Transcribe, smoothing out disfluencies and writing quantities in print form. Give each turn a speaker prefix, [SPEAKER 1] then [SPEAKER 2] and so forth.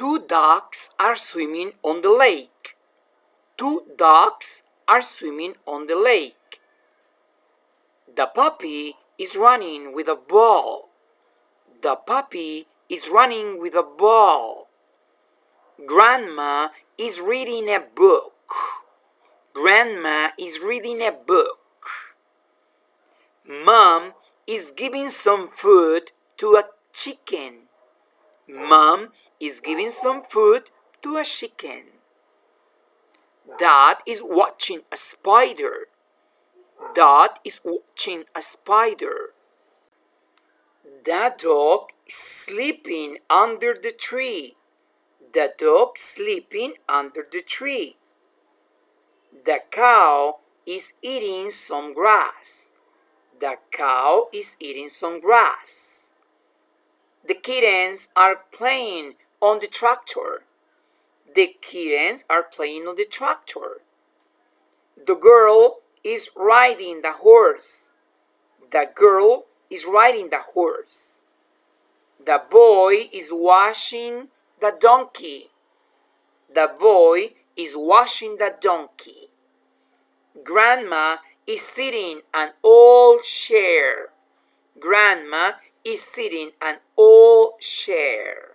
[SPEAKER 1] Two ducks are swimming on the lake. Two ducks are swimming on the lake. The puppy is running with a ball. The puppy is running with a ball. Grandma is reading a book. Grandma is reading a book. Mom is giving some food to a chicken. Mom is giving some food to a chicken. Dad is watching a spider. Dad is watching a spider. The dog is sleeping under the tree. The dog sleeping under the tree. The cow is eating some grass. The cow is eating some grass. The kittens are playing on the tractor. The kittens are playing on the tractor. The girl is riding the horse. The girl is riding the horse. The boy is washing the donkey. The boy is washing the donkey. Grandma is sitting an old chair. Grandma is sitting an old chair.